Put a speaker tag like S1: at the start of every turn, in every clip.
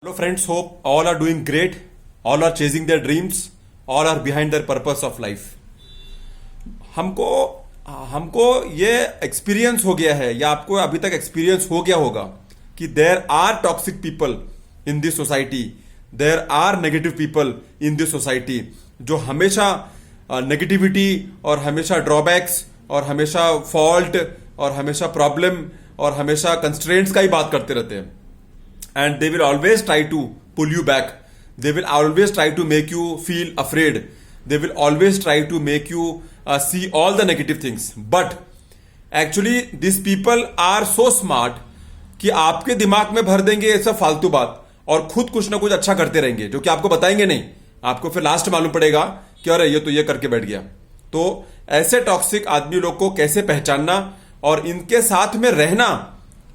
S1: Hello friends, hope all are doing great. All are chasing their dreams. All are behind their purpose of life. हमको हमको ये experience हो गया है या आपको अभी तक एक्सपीरियंस हो गया होगा कि there are toxic people in this society, there are negative people in this society जो हमेशा नेगेटिविटी और हमेशा ड्रॉबैक्स और हमेशा फॉल्ट और हमेशा प्रॉब्लम और हमेशा कंस्ट्रेंट्स का ही बात करते रहते हैं. And they will always try to pull you back. They will always try to make you feel afraid. They will always try to make you see all the negative things. But actually these people are so smart कि आपके दिमाग में भर देंगे ये सब फालतू बात और खुद कुछ ना कुछ अच्छा करते रहेंगे जो कि आपको बताएंगे नहीं. आपको फिर लास्ट मालूम पड़ेगा कि अरे ये तो ये करके बैठ गया. तो ऐसे टॉक्सिक आदमी लोग को कैसे पहचानना और इनके साथ में रहना,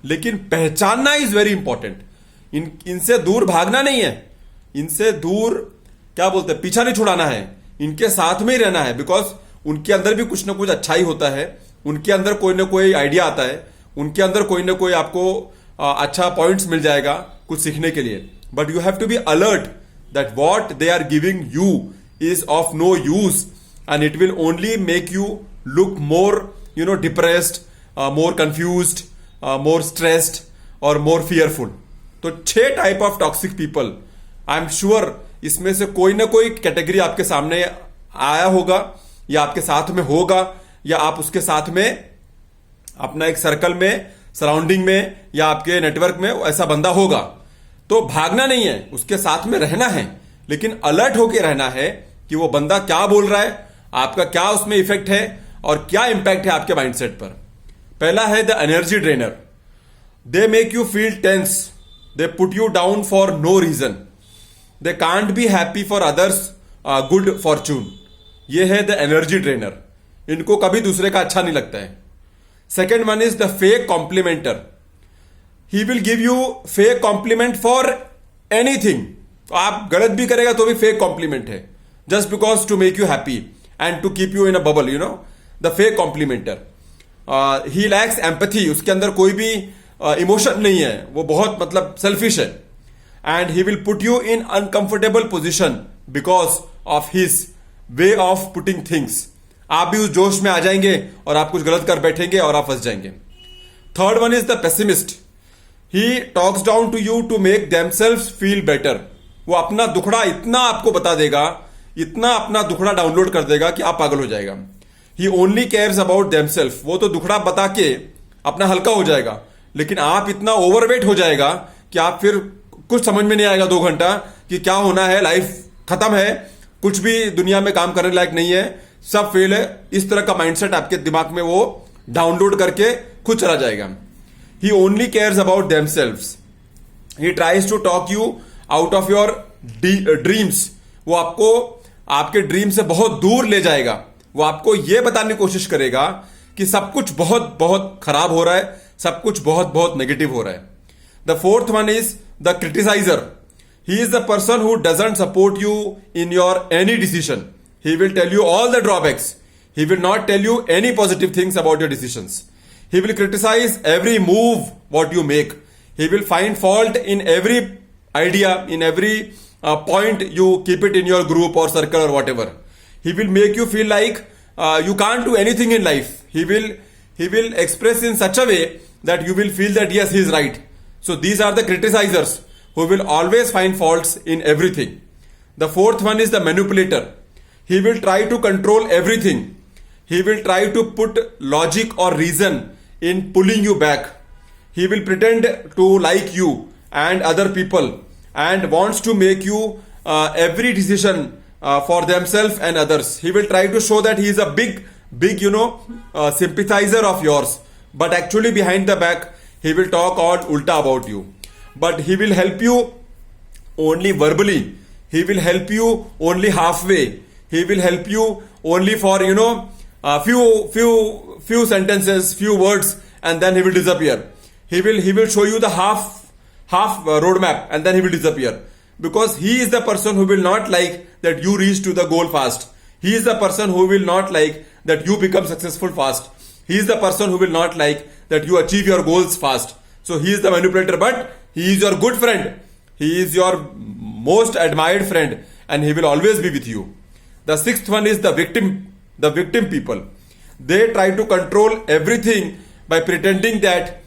S1: लेकिन पहचानना इज वेरी इंपॉर्टेंट. इनसे दूर भागना नहीं है, इनसे दूर क्या बोलते हैं पीछा नहीं छुड़ाना है, इनके साथ में ही रहना है. बिकॉज उनके अंदर भी कुछ ना कुछ अच्छा ही होता है, उनके अंदर कोई ना कोई आइडिया आता है, उनके अंदर कोई ना कोई आपको अच्छा पॉइंट्स मिल जाएगा कुछ सीखने के लिए. But you have to be alert that what they are giving you is of no use and it will only make you look more depressed, more confused, more stressed और मोर फियरफुल. तो 6 type of toxic people, I am sure इसमें से कोई ना कोई category आपके सामने आया होगा या आपके साथ में होगा या आप उसके साथ में अपना एक सर्कल में, सराउंडिंग में या आपके नेटवर्क में ऐसा बंदा होगा. तो भागना नहीं है, उसके साथ में रहना है, लेकिन अलर्ट होके रहना है कि वो बंदा क्या बोल रहा है, आपका क्या उसमें इफेक्ट है और क्या इंपैक्ट है आपके माइंडसेट पर. पहला है the energy drainer. They make you feel tense. They put you down for no reason. They can't be happy for others good fortune. ये है द एनर्जी ड्रेनर. इनको कभी दूसरे का अच्छा नहीं लगता है. Second one is the fake complimenter. He will give you fake compliment for anything. आप गलत भी करेगा तो भी फेक कॉम्प्लीमेंट है, just because to make you happy and to keep you in a bubble. The fake complimenter. He lacks empathy. उसके अंदर कोई भी इमोशन नहीं है, वो बहुत मतलब सेल्फिश है. And he will put you in uncomfortable position because of his way of putting things. आप भी उस जोश में आ जाएंगे और आप कुछ गलत कर बैठेंगे और आप फंस जाएंगे. Third one is the pessimist. He talks down to you to make themselves feel better. वो अपना दुखड़ा इतना आपको बता देगा, इतना अपना दुखड़ा डाउनलोड कर देगा कि आप पागल हो जाएगा. He only cares about themselves. वो तो दुखड़ा बता के अपना हल्का हो जाएगा, लेकिन आप इतना ओवरवेट हो जाएगा कि आप फिर कुछ समझ में नहीं आएगा 2 घंटा कि क्या होना है, लाइफ खत्म है, कुछ भी दुनिया में काम करने लायक नहीं है, सब फेल है. इस तरह का माइंडसेट आपके दिमाग में वो डाउनलोड करके खुद चला जाएगा. He only cares about themselves. He tries to talk you out of your dreams. वो आपको आपके ड्रीम से बहुत दूर ले जाएगा. वो आपको यह बताने की कोशिश करेगा कि सब कुछ बहुत बहुत खराब हो रहा है, सब कुछ बहुत बहुत नेगेटिव हो रहा है. The fourth one is the criticiser. He is the person who doesn't support you in your any decision. He will tell you all the drawbacks. He will not tell you any positive things about your decisions. He will criticise every move what you make. He will find fault in every idea, in every point you keep it in your group और circle और whatever. He will make you feel like you can't do anything in life. He will express in such a way that you will feel that yes, he is right. So these are the criticizers who will always find faults in everything. The fourth one is the manipulator. He will try to control everything. He will try to put logic or reason in pulling you back. He will pretend to like you and other people and wants to make you every decision for themselves and others. He will try to show that he is a big sympathizer of yours, but actually behind the back he will talk all ulta about you. But he will help you only verbally. He will help you only halfway. He will help you only for few sentences, few words, and then he will disappear. He will show you the half roadmap and then he will disappear. Because he is the person who will not like that you reach to the goal fast. He is the person who will not like that you become successful fast. He is the person who will not like that you achieve your goals fast. So he is the manipulator, but he is your good friend. He is your most admired friend and he will always be with you. The sixth one is the victim people. They try to control everything by pretending that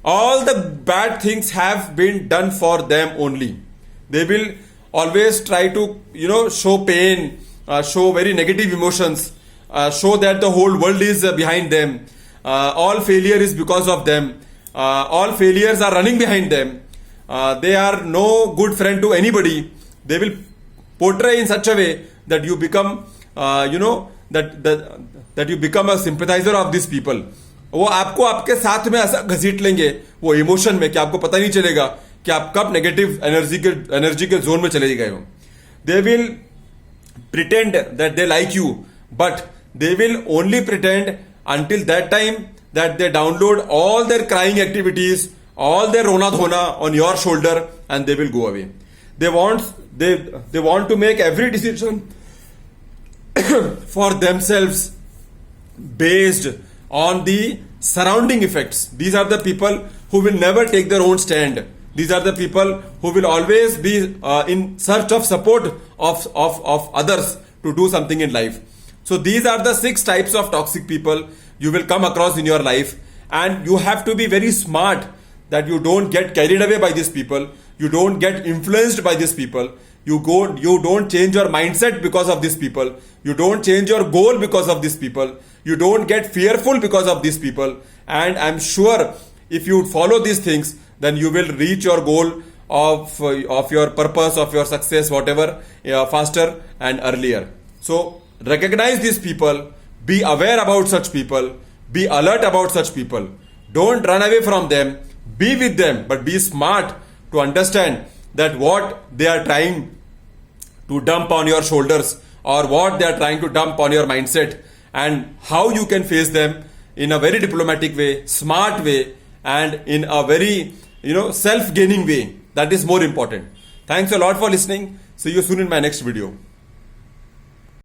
S1: all the bad things have been done for them only. They will always try to, show pain, show very negative emotions, show that the whole world is behind them. All failure is because of them. All failures are running behind them. They are no good friend to anybody. They will portray in such a way that you become, that you become a sympathizer of these people. वो आपको आपके साथ में ऐसा घसीट लेंगे वो emotion में कि आपको पता नहीं चलेगा कि आप कब नेगेटिव एनर्जी के जोन में चले गए हो. They will pretend that they like you but they will only pretend until that time that they download all their crying activities, all their rona dhona on your shoulder, and they will go away. They want to make every decision for themselves based on the surrounding effects. These are the people who will never take their own stand. These are the people who will always be in search of support of others to do something in life. So these are the 6 types of toxic people you will come across in your life, and you have to be very smart that you don't get carried away by these people, you don't get influenced by these people, you don't change your mindset because of these people, you don't change your goal because of these people, you don't get fearful because of these people, and I'm sure if you follow these things then you will reach your goal of your purpose, of your success, whatever, faster and earlier. So recognize these people, be aware about such people, be alert about such people. Don't run away from them, be with them, but be smart to understand that what they are trying to dump on your shoulders or what they are trying to dump on your mindset, and how you can face them in a very diplomatic way, smart way, and in a very self-gaining way. That is more important. Thanks a lot for listening. See you soon in my next video.